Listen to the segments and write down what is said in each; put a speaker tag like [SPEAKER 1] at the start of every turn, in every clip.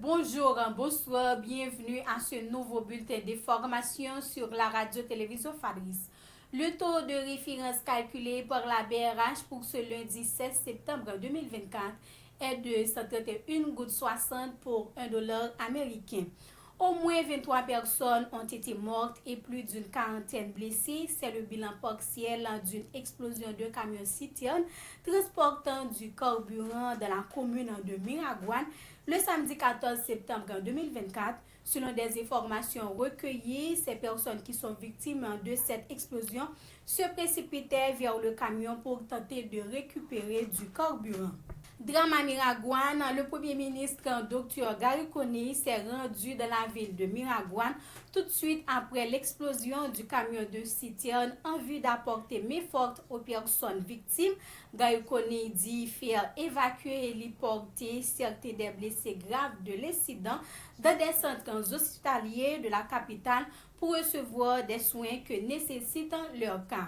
[SPEAKER 1] bonjour, bonsoir, bienvenue à ce nouveau bulletin d'information sur la radio-télévision Fabrice. Le taux de référence calculé par la BRH pour ce lundi 16 septembre 2024 est de 131,60 pour $1 américain. Au moins 23 personnes ont été mortes et plus d'une quarantaine blessées. C'est le bilan partiel d'une explosion de camions citernes transportant du carburant dans la commune de Miragouane le samedi 14 septembre 2024. Selon des informations recueillies, ces personnes qui sont victimes de cette explosion se précipitaient vers le camion pour tenter de récupérer du carburant. Drame à Miragouane, le Premier ministre Dr Gary Coney s'est rendu dans la ville de Miragouane tout de suite après l'explosion du camion de citerne en vue d'apporter main forte aux personnes victimes. Gary Coney dit faire évacuer et l'hyporter certains des blessés graves de l'incident dans des centres hospitaliers de la capitale pour recevoir des soins que nécessitent leur cas.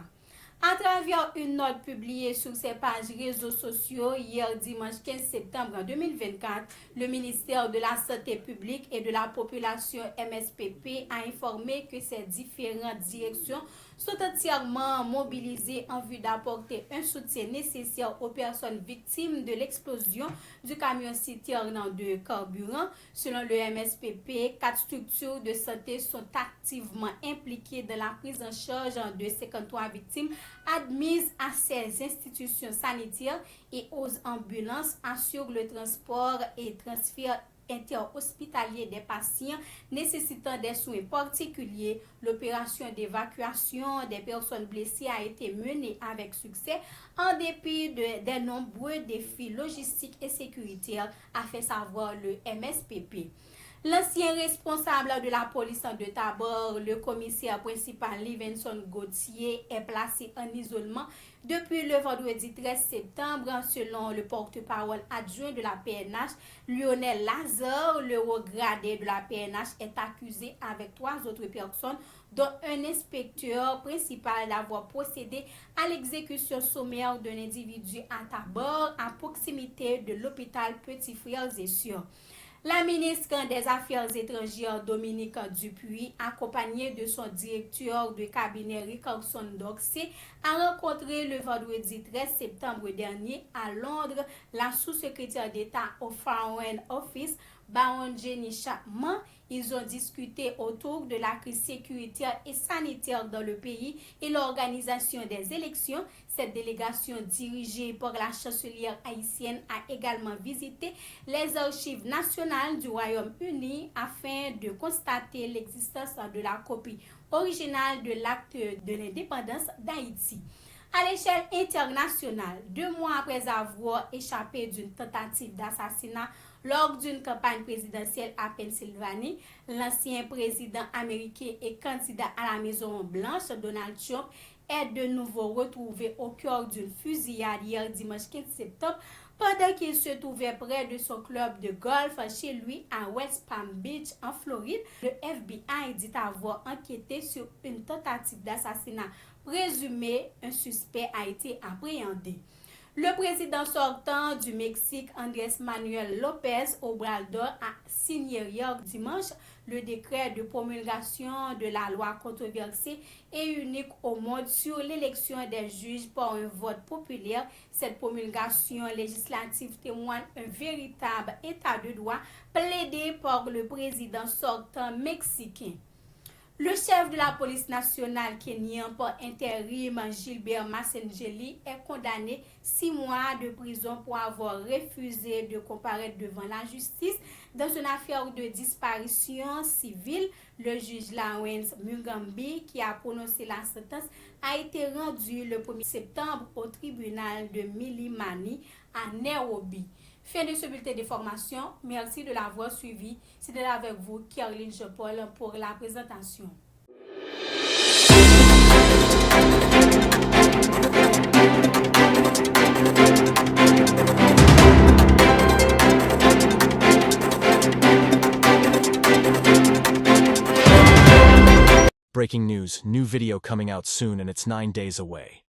[SPEAKER 1] À travers une note publiée sur ses pages réseaux sociaux hier dimanche 15 septembre 2024, le ministère de la Santé publique et de la population MSPP a informé que ces différentes directions sont entièrement mobilisées en vue d'apporter un soutien nécessaire aux personnes victimes de l'explosion du camion citerne de carburant. Selon le MSPP, 4 structures de santé sont activement impliquées dans la prise en charge de 53 victimes admises à ces institutions sanitaires et aux ambulances assurent le transport et transfert interhospitalier des patients nécessitant des soins particuliers. L'opération d'évacuation des personnes blessées a été menée avec succès en dépit des nombreux défis logistiques et sécuritaires, a fait savoir le MSPP. L'ancien responsable de la police de Tabor, le commissaire principal Livingston Gauthier, est placé en isolement depuis le vendredi 13 septembre. Selon le porte-parole adjoint de la PNH, Lionel Lazare, le haut gradé de la PNH est accusé avec 3 autres personnes, dont un inspecteur principal, d'avoir procédé à l'exécution sommaire d'un individu à Tabor, à proximité de l'hôpital Petit Frères et Sœurs. La ministre des Affaires étrangères Dominique Dupuis, accompagnée de son directeur de cabinet Richardson Doxey, a rencontré le vendredi 13 septembre dernier à Londres la sous-secrétaire d'État au Foreign Office, Baron Jenny Chapman. Ils ont discuté autour de la crise sécuritaire et sanitaire dans le pays et l'organisation des élections. Cette délégation dirigée par la chancelière haïtienne a également visité les archives nationales du Royaume-Uni afin de constater l'existence de la copie originale de l'acte de l'indépendance d'Haïti. À l'échelle internationale, 2 mois après avoir échappé d'une tentative d'assassinat lors d'une campagne présidentielle à Pennsylvanie, l'ancien président américain et candidat à la Maison-Blanche, Donald Trump, est de nouveau retrouvé au cœur d'une fusillade hier dimanche 15 septembre pendant qu'il se trouvait près de son club de golf chez lui à West Palm Beach en Floride. Le FBI dit avoir enquêté sur une tentative d'assassinat présumée. Un suspect a été appréhendé. Le président sortant du Mexique, Andrés Manuel López Obrador, a signé hier dimanche le décret de promulgation de la loi controversée et unique au monde sur l'élection des juges par un vote populaire. Cette promulgation législative témoigne un véritable état de droit plaidé par le président sortant mexicain. Le chef de la police nationale kenyan par intérim, Gilbert Masengeli, est condamné 6 mois de prison pour avoir refusé de comparaître devant la justice dans une affaire de disparition civile. Le juge Lawrence Mugambi, qui a prononcé la sentence, a été rendu le 1er septembre au tribunal de Milimani à Nairobi. Fin de ce bulletin d'information. Merci de l'avoir suivi. C'était avec vous, Caroline Jean-Paul, pour la présentation.
[SPEAKER 2] Breaking news, new video coming out soon and it's 9 days away.